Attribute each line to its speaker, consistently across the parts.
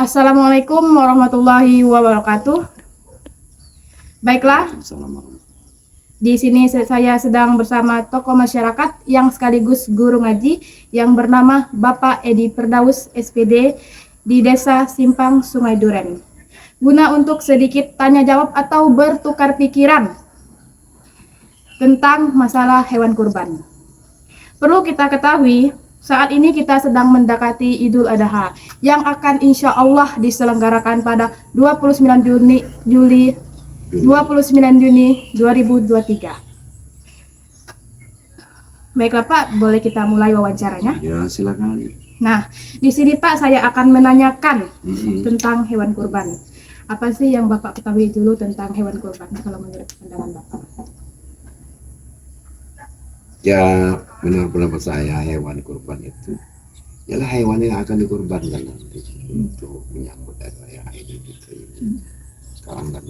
Speaker 1: Assalamualaikum warahmatullahi wabarakatuh. Baiklah, di sini saya sedang bersama tokoh masyarakat yang sekaligus guru ngaji yang bernama Bapak Edi Firdaus SPD di Desa Simpang Sungai Duren. Guna untuk sedikit tanya jawab atau bertukar pikiran tentang masalah hewan kurban. Perlu kita ketahui, saat ini kita sedang mendekati Idul Adha yang akan insya Allah diselenggarakan pada 29 Juni 2023. Baiklah Pak, boleh kita mulai wawancaranya?
Speaker 2: Ya, silakan.
Speaker 1: Nah, di sini Pak saya akan menanyakan tentang hewan kurban. Apa sih yang Bapak ketahui dulu tentang hewan kurban kalau menurut pandangan Bapak?
Speaker 2: Ya, menurut pendapat saya hewan kurban itu ialah hewan yang akan dikurbankan nanti untuk menyambut hari raya Idul Fitri. Sekarang kan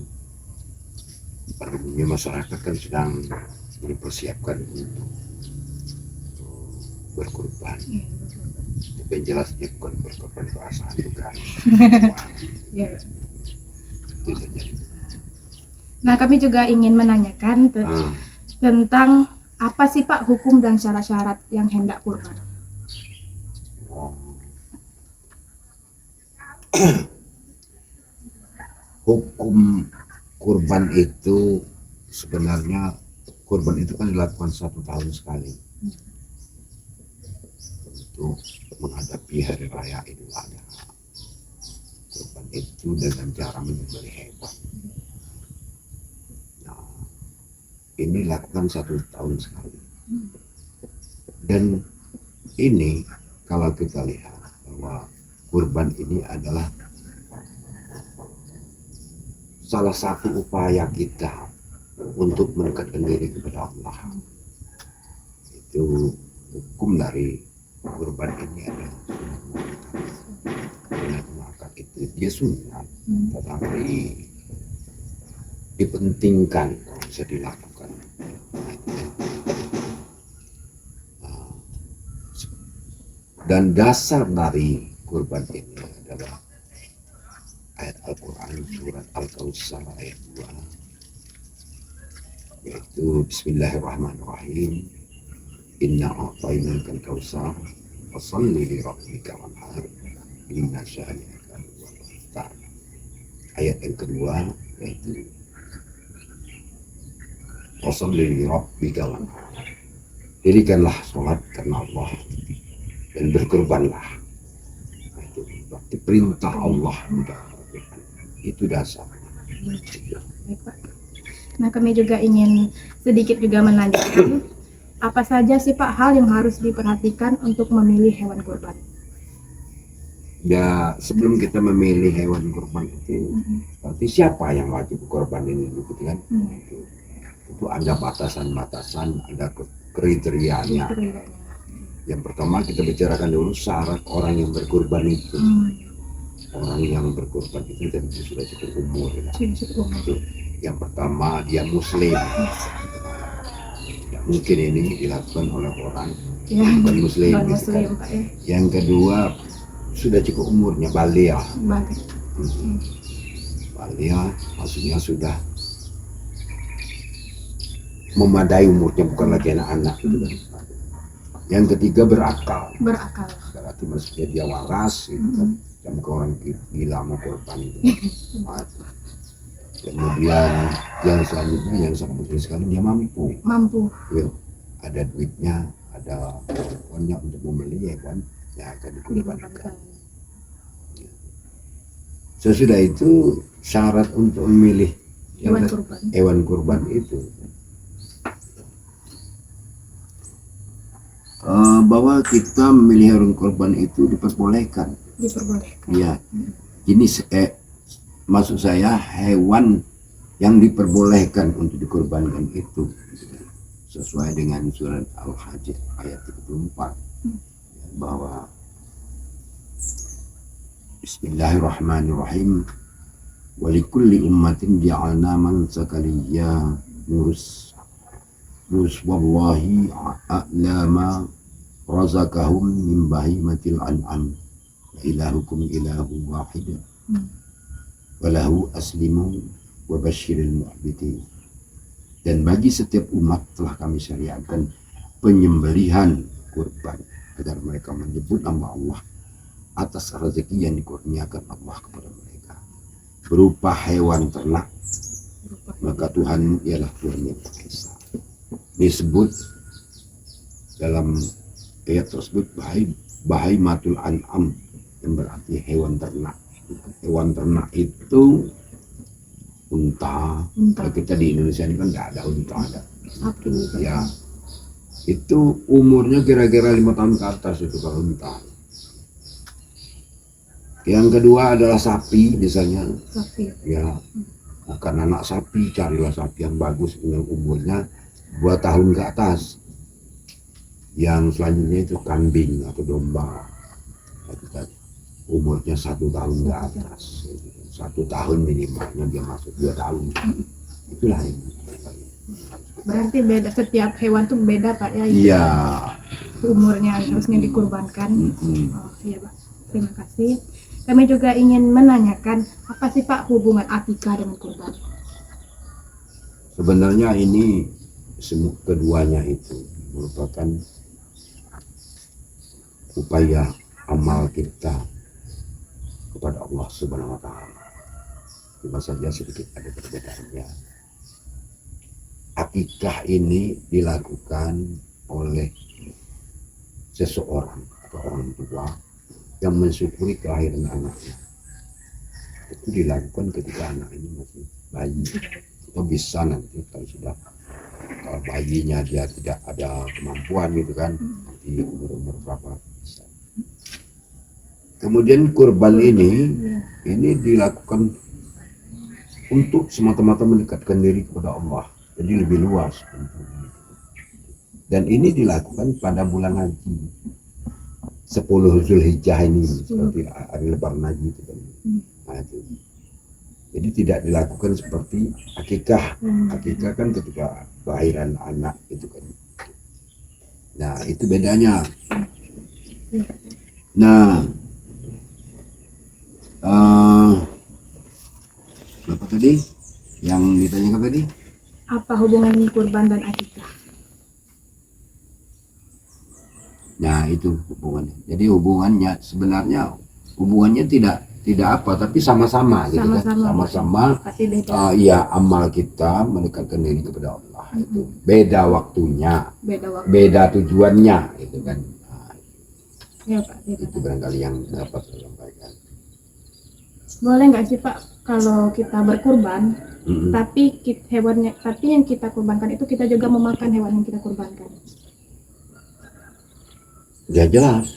Speaker 2: masyarakat kan sedang dipersiapkan untuk berkurban. Tapi yang jelasnya bukan berkorban perasaan, bukan. Itu saja.
Speaker 1: Nah, kami juga ingin menanyakan tentang apa sih Pak hukum dan syarat-syarat yang hendak kurban?
Speaker 2: Hukum kurban itu sebenarnya kurban itu kan dilakukan 1 tahun sekali untuk menghadapi hari raya Idul Adha. Kurban itu dengan cara menyembelih hewan. Nah, ini dilakukan 1 tahun sekali. Dan ini kalau kita lihat bahwa kurban ini adalah salah satu upaya kita untuk mendekatkan diri kepada Allah. Itu hukum dari kurban ini adalah sunat muakkad. Itu dia sunat, tetapi dipentingkan bisa dilakukan. Dan dasar dari kurban ini adalah ayat Al-Quran surat Al-Kautsar ayat 2, yaitu Bismillahirrahmanirrahim, Inna a'tainakal kautsar fasholli li rabbika wanhar inna syani'aka huwal abtar. Ayat yang kedua yaitu fasholli li rabbika wanhar, dirikanlah sholat karena Allah dan berkurbanlah. Itu berarti perintah Allah sudah. Itu dasar.
Speaker 1: Nah, kami juga ingin sedikit juga menanyakan apa saja sih Pak hal yang harus diperhatikan untuk memilih hewan kurban?
Speaker 2: Ya, sebelum kita memilih hewan kurban itu, berarti siapa yang wajib kurban ini dulu kan? Itu ada batasan-batasan, ada kriterianya. Yang pertama kita bicarakan dulu syarat orang yang berkurban itu. Orang yang berkorban itu tentu sudah cukup umur. Yang pertama dia muslim. Tidak mungkin ini dilakukan oleh orang bukan muslim. Gitu kan. Yang kedua sudah cukup umurnya, baligh. Baligh maksudnya sudah memadai umurnya, bukan lagi anak-anak. Yang ketiga berakal. Berarti maksudnya dia waras gitu kan. Yang orang gila mau korban itu. Kemudian yang selanjutnya yang sangat penting sekali, dia mampu. Ya, ada duitnya, ada kemampuannya untuk membeli hewan yang akan dikurbankan. Sesudah itu syarat untuk memilih hewan kurban itu bahwa kita memilih hewan kurban itu diperbolehkan. Ya, ini maksud saya hewan yang diperbolehkan untuk dikorbankan itu sesuai dengan surat Al-Hajj ayat 34 bahwa Bismillahirrahmanirrahim, walikulli ummatin ja'alna mansakaliyya nurus wallahi a'lama razaqahum min bahimatil an'am. ilahukum ilahu wahid walahu aslimu wa basyiril mu'bidin. Dan bagi setiap umat telah kami syariatkan penyembelihan kurban agar mereka menyebut nama Allah atas rezeki yang dikurniakan Allah kepada mereka berupa hewan ternak, maka Tuhan ialah Tuhan yang Esa. Disebut dalam ayat tersebut bahimatul an'am, yang berarti hewan ternak. Hewan ternak itu unta. Kalau kita di Indonesia ini kan tidak ada unta, ada
Speaker 1: Sapi.
Speaker 2: ya. Itu umurnya kira-kira 5 tahun ke atas itu kalau unta. Yang kedua adalah sapi misalnya.
Speaker 1: Sapi.
Speaker 2: Ya, bukan anak sapi, carilah sapi yang bagus yang umurnya 2 tahun ke atas. Yang selanjutnya itu kambing atau domba. Umurnya 1 tahun ke atas. 1 tahun minimalnya, dia masuk 2 tahun. Itulah ini.
Speaker 1: Berarti beda, setiap hewan tuh beda Pak ya?
Speaker 2: Iya.
Speaker 1: Umurnya harusnya dikurbankan. Oh iya Pak, terima kasih. Kami juga ingin menanyakan, apa sih Pak hubungan akikah dengan kurban?
Speaker 2: Sebenarnya ini keduanya itu merupakan upaya amal kita kepada Allah Subhanahu wa taala. Cuma saja sedikit ada perbedaannya. Akikah ini dilakukan oleh seseorang atau orang tua yang mensyukuri kelahiran anaknya. Itu dilakukan ketika anak ini masih bayi. Atau bisa nanti kalau bayinya dia tidak ada kemampuan gitu kan, nanti umur berapa bisa. Kemudian kurban ini dilakukan untuk semata-mata mendekatkan diri kepada Allah, jadi lebih luas. Dan ini dilakukan pada bulan haji, 10 Zulhijjah ini, seperti hari Lebaran haji itu kan. Nah, itu. Jadi tidak dilakukan seperti akikah. Akikah kan ketika kelahiran anak itu kan. Nah, itu bedanya. Nah, apa tadi yang ditanyakan tadi?
Speaker 1: Apa hubungan kurban dan akikah?
Speaker 2: Nah, itu hubungannya. Jadi hubungannya sebenarnya tidak apa, tapi sama-sama gitu kan. Sama-sama ya amal kita mendekatkan diri kepada Allah. Itu beda waktunya, beda tujuannya gitu kan. Nah,
Speaker 1: ya Pak,
Speaker 2: itu barangkali yang dapat saya sampaikan.
Speaker 1: Boleh nggak sih Pak kalau kita berkurban, tapi yang kita kurbankan itu kita juga memakan hewan yang kita kurbankan?
Speaker 2: Ya jelas,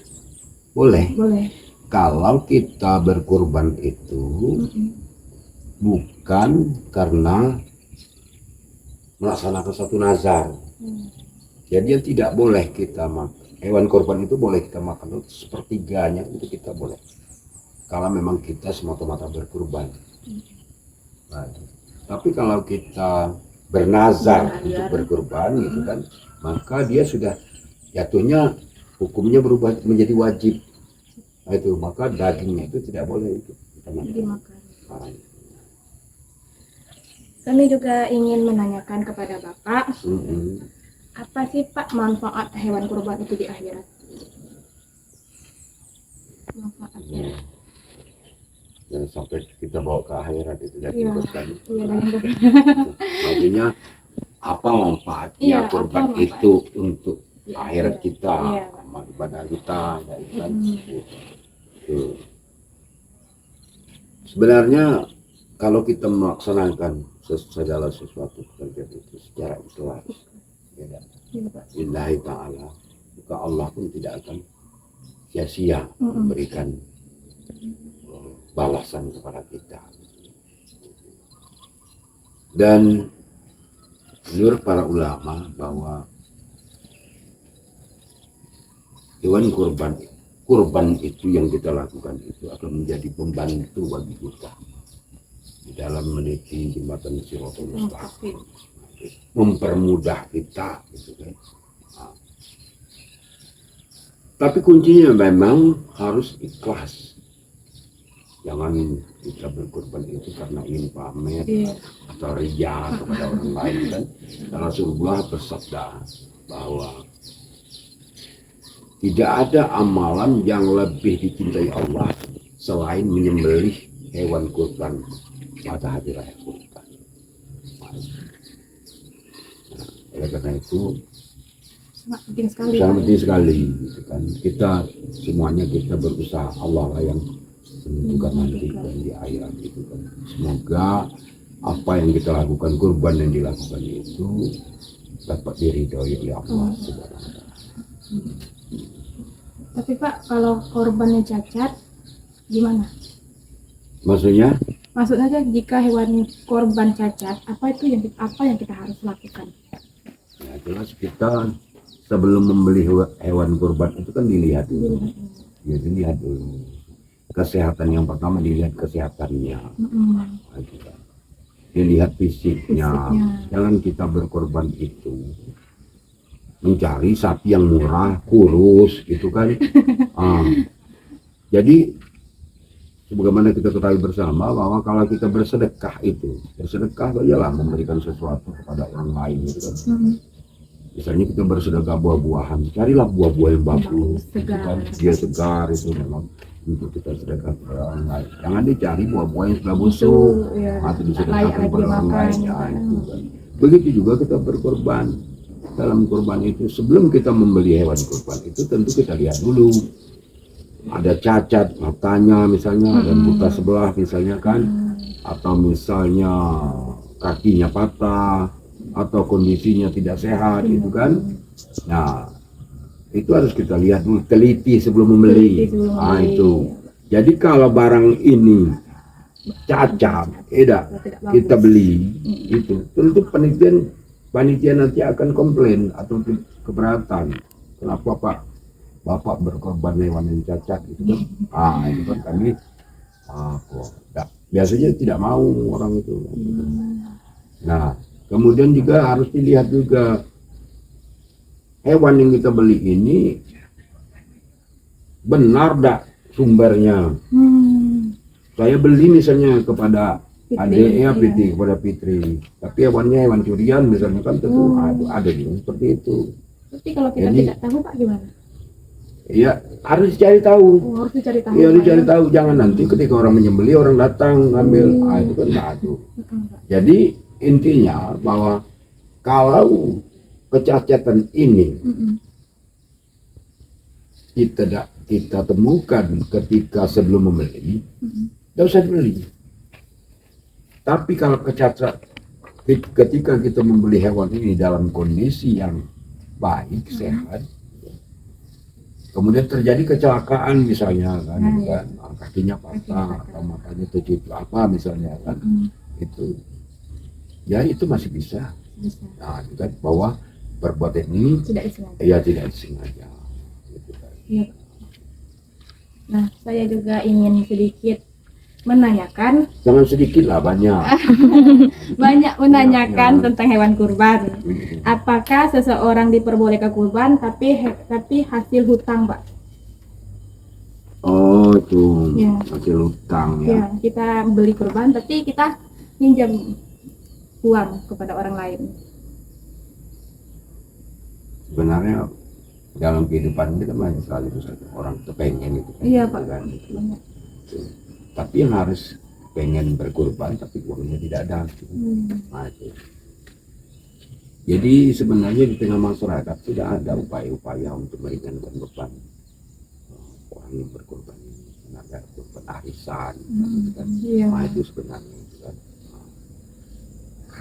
Speaker 2: boleh.
Speaker 1: Boleh.
Speaker 2: Kalau kita berkurban itu bukan karena melaksanakan satu nazar. Jadi tidak boleh kita makan. Hewan kurban itu boleh kita makan, sepertiganya itu kita boleh. Kalau memang kita semata-mata berkurban. Nah, tapi kalau kita bernazar untuk berkurban gitu kan, maka dia sudah jatuhnya hukumnya berubah menjadi wajib. Nah, itu maka dagingnya itu tidak boleh itu
Speaker 1: dimakan. Kami juga ingin menanyakan kepada Bapak, apa sih Pak manfaat hewan kurban itu di akhirat? Manfaatnya.
Speaker 2: Jangan sampai kita bawa ke akhirat itu jadi kurban. Maksudnya apa manfaatnya kurban itu untuk akhirat kita, amal ibadah kita, kan? Sebenarnya kalau kita melaksanakan segala sesuatu pekerjaan itu secara ikhlas, lillahi ta'ala, maka Allah pun tidak akan sia-sia memberikan balasan kepada kita. Dan menurut para ulama bahwa hewan kurban itu yang kita lakukan itu akan menjadi pembantu bagi kita di dalam meniti jembatan Shirathul Mustaqim, mempermudah kita gitu kan. Tapi kuncinya memang harus ikhlas. Jangan kita berkorban itu karena ingin pamer atau ria kepada orang lain kan. Dan Rasulullah bersabda bahwa tidak ada amalan yang lebih dicintai Allah selain menyembelih hewan kurban pada hari raya kurban. Nah, oleh karena itu
Speaker 1: Sangat penting sekali.
Speaker 2: sangat penting sekali gitu kan. Kita semuanya kita berusaha, Allah lah yang menentukan nanti dan di akhirat itu kan. Semoga apa yang kita lakukan, kurban yang dilakukan itu dapat diridhoi oleh Allah Subhanahu wa taala.
Speaker 1: Tapi Pak, kalau korbannya cacat, gimana?
Speaker 2: Maksudnya
Speaker 1: Maksudnya aja jika hewan korban cacat, apa yang kita harus lakukan?
Speaker 2: ya jelas kita sebelum membeli hewan kurban itu kan dilihat dulu. Ya dilihat dulu. Kesehatan yang pertama dilihat kesehatannya. Gitu kan. Dilihat fisiknya. Jangan kita berkorban itu mencari sapi yang murah, kurus gitu kan. Jadi sebagaimana kita ketahui bersama bahwa kalau kita bersedekah sajalah memberikan sesuatu kepada orang lain gitu kan. Misalnya kita bersedekah buah-buahan, carilah buah-buah yang bagus, gitu kan. Dia segar itu memang untuk kita sedekah kepada orang lain. Jangan dicari buah-buah yang sudah busuk atau disedekahkan kepada orang lain. Ya, itu kan. Begitu juga kita berkorban. Dalam kurban itu sebelum kita membeli hewan kurban itu tentu kita lihat dulu. Ada cacat matanya misalnya, ada buta sebelah misalnya kan, atau misalnya kakinya patah, atau kondisinya tidak sehat gitu kan. Nah itu harus kita lihat dulu, teliti sebelum membeli. Itu jadi kalau barang ini cacat kita beli itu tentu panitia nanti akan komplain atau keberatan. Kenapa Pak Bapak berkorban hewan yang cacat gitu kan. Itu kan kami biasanya tidak mau orang itu. Nah kemudian juga harus dilihat juga hewan yang kita beli ini benar tak sumbernya. Saya beli misalnya kepada Fitri, kepada Fitri, tapi hewannya hewan curian misalnya kan tentu ada juga seperti itu.
Speaker 1: Tapi kalau kita tidak tahu Pak gimana?
Speaker 2: Ya harus dicari tahu.
Speaker 1: Harus dicari tahu.
Speaker 2: Ya dicari tahu, jangan nanti ketika orang menyembeli orang datang ngambil, itu kan aduh. Jadi intinya bahwa kalau kecacatan ini kita temukan ketika sebelum membeli, tidak usah dibeli. Tapi kalau kecacat ketika kita membeli hewan ini dalam kondisi yang baik, sehat, kemudian terjadi kecelakaan misalnya kan, kakinya patah atau matanya terjepit apa misalnya kan, itu ya itu masih bisa. Nah itu kan bahwa perbuatan ini tidak disengaja gitu kan.
Speaker 1: Iya. Nah saya juga ingin sedikit menanyakan,
Speaker 2: jangan sedikit lah,
Speaker 1: banyak menanyakan tentang hewan kurban. Apakah seseorang diperbolehkan kurban tapi hasil hutang Pak?
Speaker 2: Oh itu hasil hutang ya.
Speaker 1: Kita beli kurban tapi kita pinjam uang kepada orang lain.
Speaker 2: Sebenarnya dalam kehidupan kita banyak sekali orang kepengen itu kan.
Speaker 1: Iya Pak.
Speaker 2: Kan? Tapi yang harus pengen berkorban tapi uangnya tidak ada. Nah, itu. Jadi sebenarnya di tengah masyarakat sudah ada upaya-upaya untuk meringankan beban orang yang berkorban ini. Ada korban arisan, kan? Nah, itu sebenarnya itu kan.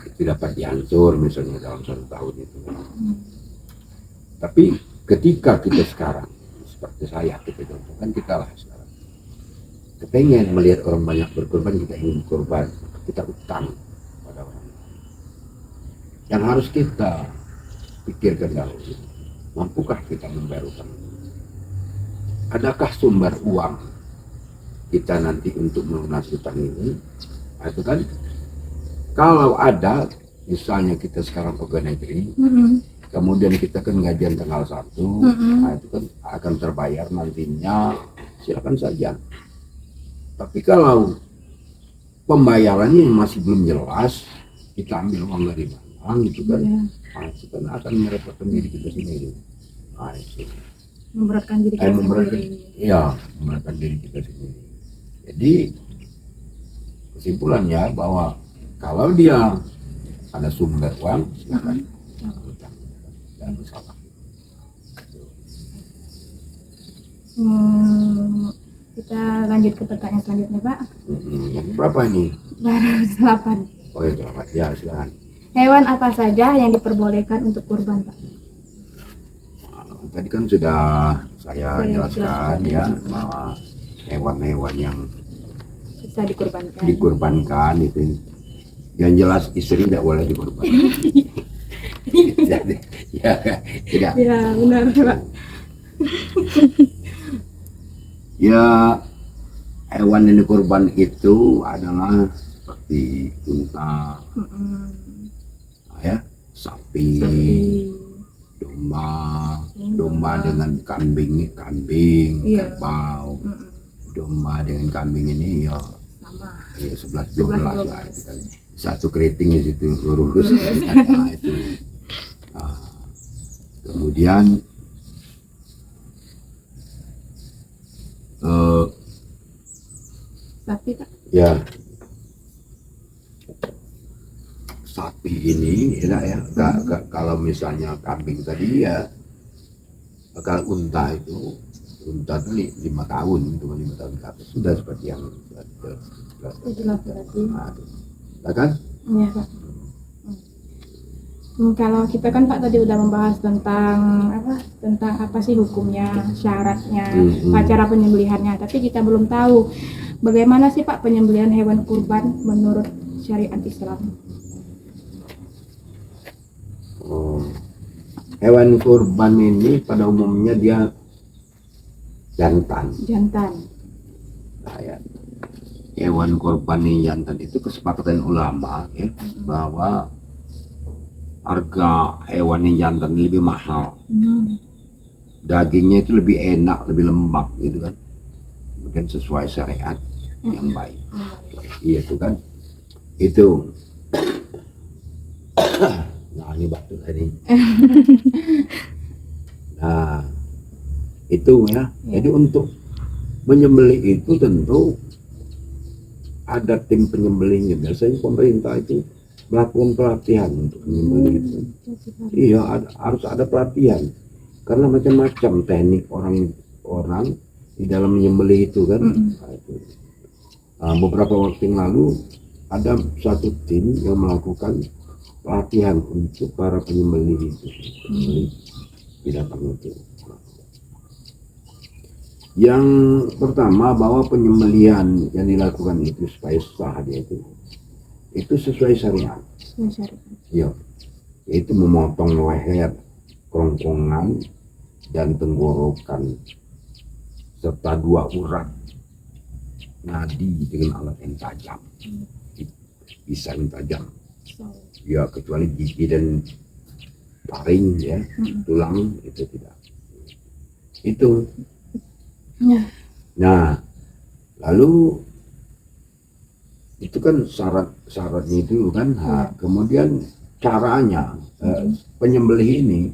Speaker 2: Itu dapat diancur misalnya dalam 1 tahun itu. Tapi ketika kita sekarang seperti saya kita contohkan, kita lah sekarang kepengen melihat orang banyak berkorban, kita ingin berkorban, kita utang pada orang lain. Yang harus kita pikirkan dahulu, mampukah kita membayar utang? Adakah sumber uang kita nanti untuk melunasi utang ini? Itu kan kalau ada, misalnya kita sekarang pegawai negeri, kemudian kita kan gajian tanggal 1, nah itu kan akan terbayar nantinya, silakan saja. Tapi kalau pembayarannya masih belum jelas, kita ambil uang dari mana gitu kan, nah, itu kan akan merepotkan diri kita sendiri. Nah, itu
Speaker 1: Memberatkan diri kita sendiri.
Speaker 2: Iya, memberatkan diri kita sendiri. Jadi kesimpulannya bahwa kalau dia ada sumber uang, silakan utang, jangan bersalah.
Speaker 1: Kita lanjut ke pertanyaan selanjutnya, Pak.
Speaker 2: Yang berapa ini?
Speaker 1: Baru 8.
Speaker 2: Oh ya, selamat. Ya, silakan.
Speaker 1: Hewan apa saja yang diperbolehkan untuk kurban, Pak?
Speaker 2: Tadi kan sudah saya jelaskan ya bahwa hewan-hewan yang
Speaker 1: Bisa dikurbankan.
Speaker 2: dikurbankan itu, yang jelas istri tidak boleh dikurbankan. Ya, tidak.
Speaker 1: Ya, benar, Pak.
Speaker 2: Ya, hewan yang dikurban itu adalah seperti unta, ya, sapi, domba dengan kambing,
Speaker 1: Iya.
Speaker 2: kerbau, domba dengan kambing ini ya, ya 11-12 lah, itu kan. Satu keriting di situ lurus, nah, itu. Nah, kemudian
Speaker 1: Sapi, Pak.
Speaker 2: ya, sapi ini ya, kalau misalnya kambing tadi ya, kalau unta itu 5 tahun, itu 5 tahun ke atas sudah seperti yang
Speaker 1: Itulah berarti.
Speaker 2: nah, kan?
Speaker 1: Iya, Pak. Kalau kita kan Pak tadi udah membahas tentang apa sih hukumnya, syaratnya, cara penyembelihannya, tapi kita belum tahu bagaimana sih Pak penyembelihan hewan kurban menurut syariat Islam.
Speaker 2: Hewan kurban ini pada umumnya dia jantan. Nah, ya. Hewan kurban ini jantan itu kesepakatan ulama ya, bahwa harga hewan yang jantan lebih mahal, dagingnya itu lebih enak, lebih lembab gitu kan, mungkin sesuai syariat yang baik. Iya itu kan, itu. Nah ini batuk tadi. Nah itu ya, jadi untuk menyembelih itu tentu ada tim penyembelihnya. Biasanya pemerintah itu melakukan pelatihan untuk menyembelih itu. Iya, harus ada pelatihan karena macam-macam teknik orang di dalam menyembelih itu kan. Nah, itu. Beberapa waktu yang lalu ada satu tim yang melakukan pelatihan untuk para penyembelih itu, penyembelih binatang itu. Yang pertama, bahwa penyembelihan yang dilakukan itu supaya sah dia itu sesuai syariat. Ya, yaitu memotong leher, kerongkongan, dan tenggorokan serta 2 urat nadi dengan alat yang tajam, pisau yang tajam. Ya, kecuali gigi dan taring ya, tulang itu tidak. Itu. Nah, lalu itu kan syaratnya itu kan, kemudian caranya penyembelih ini,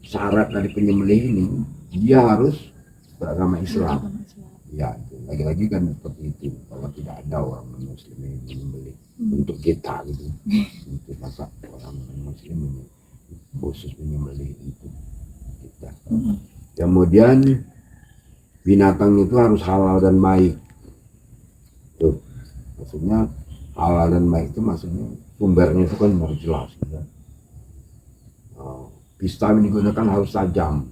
Speaker 2: syarat dari penyembelih ini dia harus beragama Islam. Ya, lagi-lagi kan seperti itu, kalau tidak ada orang Muslim yang menyembelih untuk kita gitu, untuk masa orang Muslim khusus menyembelih itu kita. Kemudian binatang itu harus halal dan baik. Tuh. Maksudnya halal dan baik itu maksudnya sumbernya itu kan harus jelas gitu. Pisau yang digunakan harus tajam.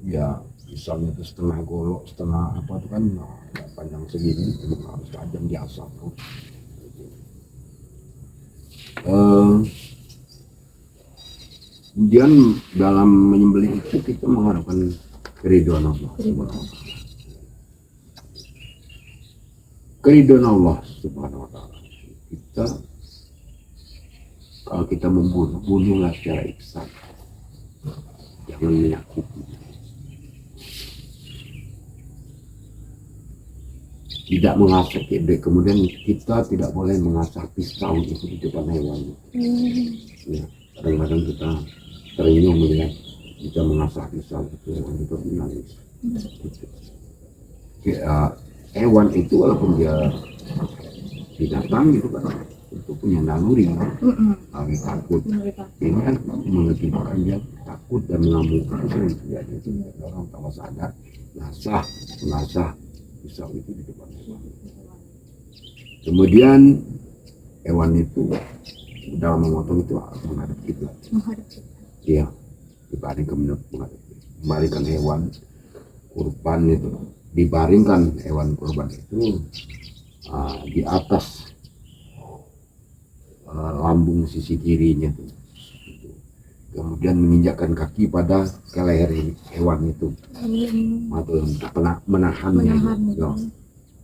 Speaker 2: Ya, pisaunya itu setengah golok, setengah apa itu kan panjang segini, memang harus tajam diasah terus. Kemudian dalam menyembelih itu kita mengharapkan keridhaan Allah. Keridhaan Allah Subhanahu wa taala. Kita kalau kita membunuhlah secara ihsan. yang menyakiti. Tidak mengasah, kemudian kita tidak boleh mengasah pisau itu di depan hewan. Ya, kadang-kadang kita terenyuh melihat kita mengasah pisau itu, hewan itu menangis. Ya, hewan itu walaupun dia binatang itu kan itu punya naluri, kami takut. Ini kan mengakibatkan dia takut dan mengamuk, itu sering terjadi. Orang tanpa sadar mengasah pisau itu di depan hewan. Kemudian hewan itu dalam memotong itu menghadap kita. Iya, dibaringkan hewan kurban itu, dibaringkan hewan kurban itu di atas lambung sisi kirinya itu. Kemudian menginjakkan kaki pada ke leher hewan itu, atau menahannya. Ya.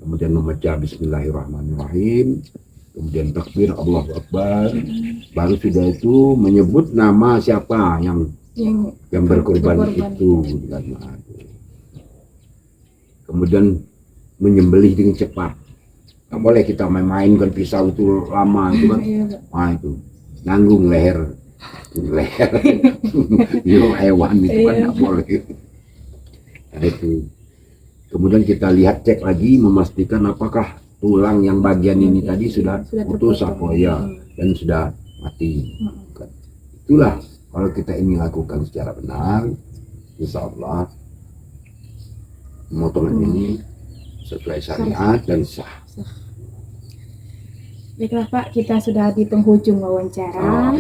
Speaker 2: Kemudian membaca Bismillahirrahmanirrahim, kemudian takbir Allahu Akbar, baru sudah itu menyebut nama siapa yang berkorban itu. Kemudian menyembelih dengan cepat. Nggak boleh kita main-mainkan pisau itu lama itu kan. Nah itu nanggung leher hewan itu kan nggak boleh. Nah, itu. Kemudian kita lihat, cek lagi, memastikan apakah tulang yang bagian ini tadi sudah putus apa ya, dan sudah mati. Itulah kalau kita ini lakukan secara benar, insya Allah pemotongan ini sesuai syariat dan sah.
Speaker 1: Baiklah Pak, kita sudah di penghujung wawancara.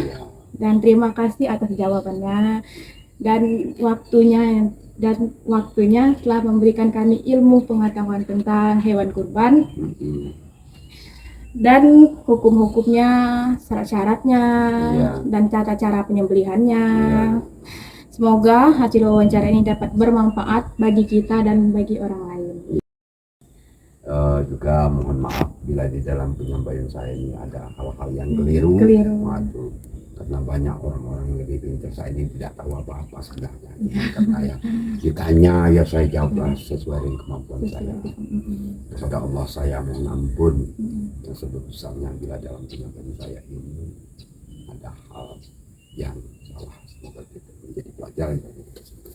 Speaker 1: Dan terima kasih atas jawabannya dan waktunya telah memberikan kami ilmu pengetahuan tentang hewan kurban dan hukum-hukumnya, syarat-syaratnya, dan cara-cara penyembelihannya. Semoga hasil wawancara ini dapat bermanfaat bagi kita dan bagi orang lain.
Speaker 2: Juga mohon maaf bila di dalam penyampaian saya ini ada hal-hal yang keliru. Karena banyak orang-orang yang lebih pintar saya ini tidak tahu apa-apa sebenarnya. Karena ya ditanya ya saya jawab sesuai dengan kemampuan saya. Kepada Allah saya mohon ampun yang sebesar-besarnya bila dalam penyampaian saya ini ada hal yang salah. Semoga kita menjadi pelajaran bagi kita semua.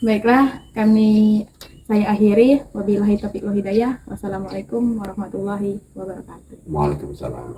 Speaker 1: Baiklah, saya akhiri. Wabillahi taufiq wal hidayah. Wassalamualaikum warahmatullahi wabarakatuh.
Speaker 2: Waalaikumsalam.